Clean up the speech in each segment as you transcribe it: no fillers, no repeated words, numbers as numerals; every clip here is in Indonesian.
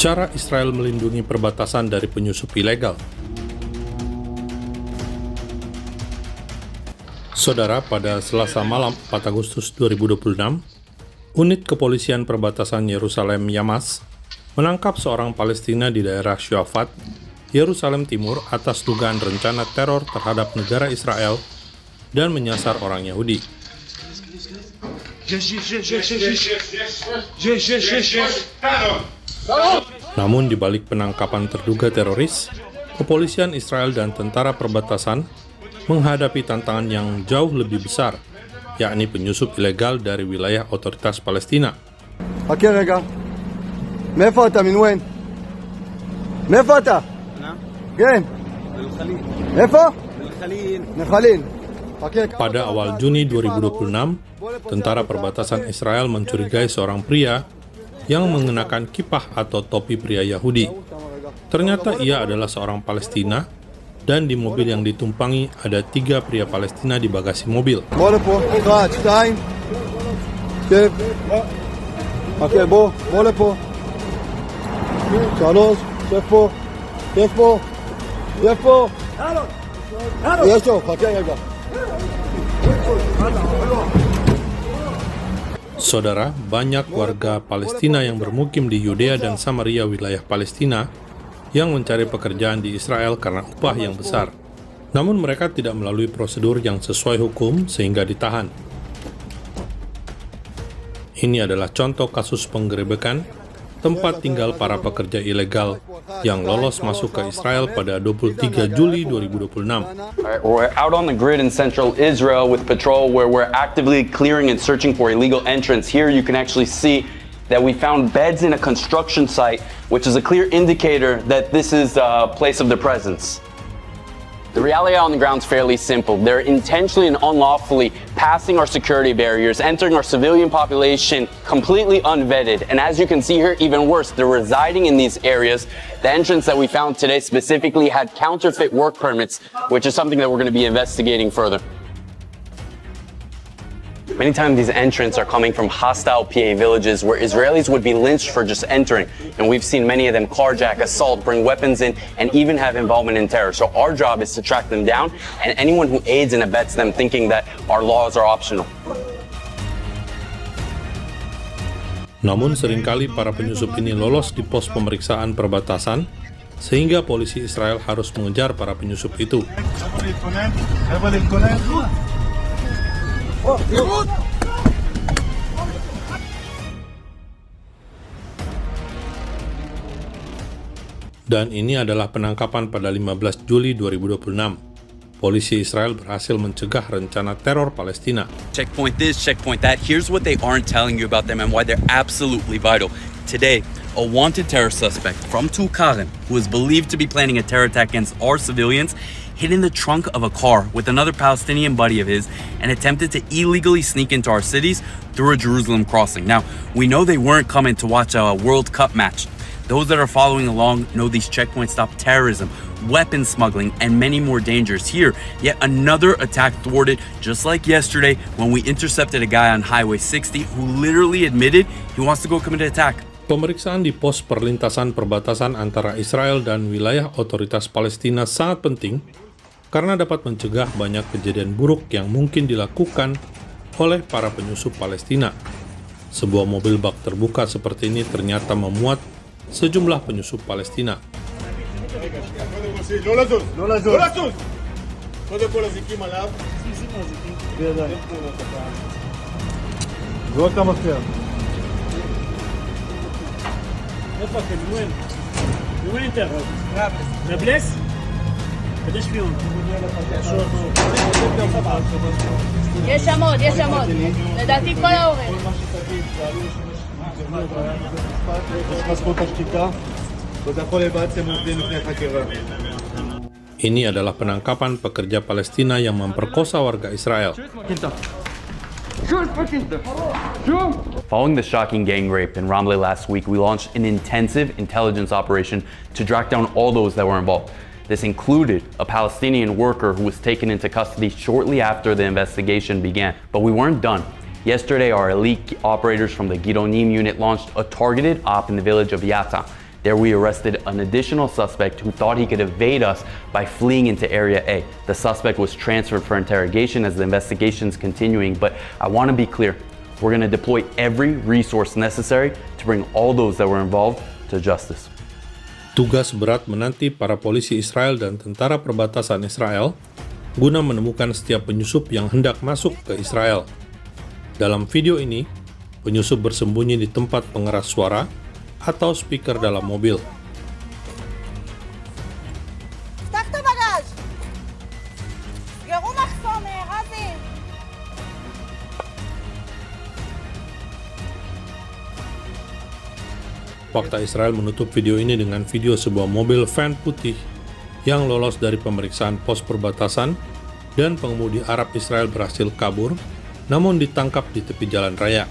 Cara Israel melindungi perbatasan dari penyusup ilegal. Saudara, pada Selasa malam 4 Agustus 2026, unit kepolisian perbatasan Yerusalem Yamas menangkap seorang Palestina di daerah Syafat, Yerusalem Timur atas dugaan rencana teror terhadap negara Israel dan menyasar orang Yahudi. Namun di balik penangkapan terduga teroris, kepolisian Israel dan tentara perbatasan menghadapi tantangan yang jauh lebih besar, yakni penyusup ilegal dari wilayah otoritas Palestina. חכה רגע. מאיפה אתה? מן ווין? מאיפה אתה? כן. איפה? נחלים. Pada awal Juni 2026, tentara perbatasan Israel mencurigai seorang pria yang mengenakan kippah atau topi pria Yahudi. Ternyata ia adalah seorang Palestina, dan di mobil yang ditumpangi ada 3 pria Palestina di bagasi mobil. בוא לפה. 1, 2. שב. חכה, בוא לפה. 3. שב פה. שב פה. שב פה. יש לו, חכה רגע. Saudara, banyak warga Palestina yang bermukim di Yudea dan Samaria wilayah Palestina yang mencari pekerjaan di Israel karena upah yang besar. Namun mereka tidak melalui prosedur yang sesuai hukum sehingga ditahan. Ini adalah contoh kasus penggerebekan tempat tinggal para pekerja ilegal yang lolos masuk ke Israel pada 23 Juli 2026. We're out on the grid in central Israel with patrol where we're actively clearing and searching for illegal entrance. Here you can actually see that we found beds in a construction site, which is a clear indicator that this is a place of their presence. The reality on the ground is fairly simple. They're intentionally and unlawfully passing our security barriers, entering our civilian population completely unvetted. And as you can see here, even worse, they're residing in these areas. The entrance that we found today specifically had counterfeit work permits, which is something that we're going to be investigating further. Many times these entrants are coming from hostile PA villages where Israelis would be lynched for just entering. And we've seen many of them carjack, assault, bring weapons in, and even have involvement in terror. So our job is to track them down and anyone who aids and abets them thinking that our laws are optional. Namun seringkali para penyusup ini lolos di pos pemeriksaan perbatasan, sehingga polisi Israel harus mengejar para penyusup itu. Dan ini adalah penangkapan pada 15 Juli 2026. Polisi Israel berhasil mencegah rencana teror Palestina. Checkpoint this, checkpoint that. Here's what they aren't telling you about them and why they're absolutely vital. Today, a wanted terror suspect from Tulkarem, who is believed to be planning a terror attack against our civilians, hid in the trunk of a car with another Palestinian buddy of his and attempted to illegally sneak into our cities through a Jerusalem crossing. Now, we know they weren't coming to watch a World Cup match. Those that are following along know these checkpoints stop terrorism, weapon smuggling, and many more dangers. Here, yet another attack thwarted, just like yesterday when we intercepted a guy on Highway 60 who literally admitted he wants to go commit an attack. Pemeriksaan di pos perlintasan perbatasan antara Israel dan wilayah otoritas Palestina sangat penting karena dapat mencegah banyak kejadian buruk yang mungkin dilakukan oleh para penyusup Palestina. Sebuah mobil bak terbuka seperti ini ternyata memuat sejumlah penyusup Palestina. יש עמוד, לדעתי כל האורך. Ini adalah penangkapan pekerja Palestina yang memperkosa warga Israel. Following the shocking gang rape in Ramleh last week, we launched an intensive intelligence operation to track down all those that were involved. This included a Palestinian worker who was taken into custody shortly after the investigation began. But we weren't done. Yesterday, our elite operators from the Gironim unit launched a targeted op in the village of Yatta. There we arrested an additional suspect who thought he could evade us by fleeing into Area A. The suspect was transferred for interrogation as the investigation is continuing, but I want to be clear. We're going to deploy every resource necessary to bring all those that were involved to justice. Tugas berat menanti para polisi Israel dan tentara perbatasan Israel guna menemukan setiap penyusup yang hendak masuk ke Israel. Dalam video ini, penyusup bersembunyi di tempat pengeras suara atau speaker dalam mobil. פתח את הבגאז' סגרו מחסום, רזי. Fakta Israel menutup video ini dengan video sebuah mobil van putih yang lolos dari pemeriksaan pos perbatasan dan pengemudi Arab Israel berhasil kabur, namun ditangkap di tepi jalan raya.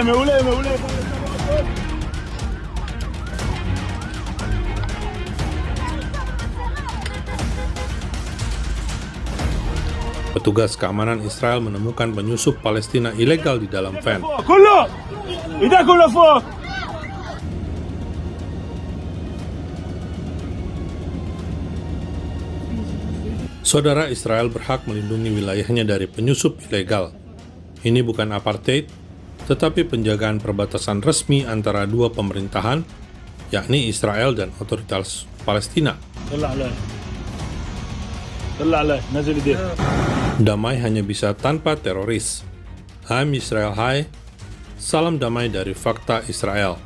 מעולה. Petugas keamanan Israel menemukan penyusup Palestina ilegal di dalam van. كله ايديكم لفوق. Saudara, Israel berhak melindungi wilayahnya dari penyusup ilegal. Ini bukan apartheid, tetapi penjagaan perbatasan resmi antara dua pemerintahan, yakni Israel dan otoritas Palestina. Damai hanya bisa tanpa teroris. I'm Israel Hai, salam damai dari Fakta Israel.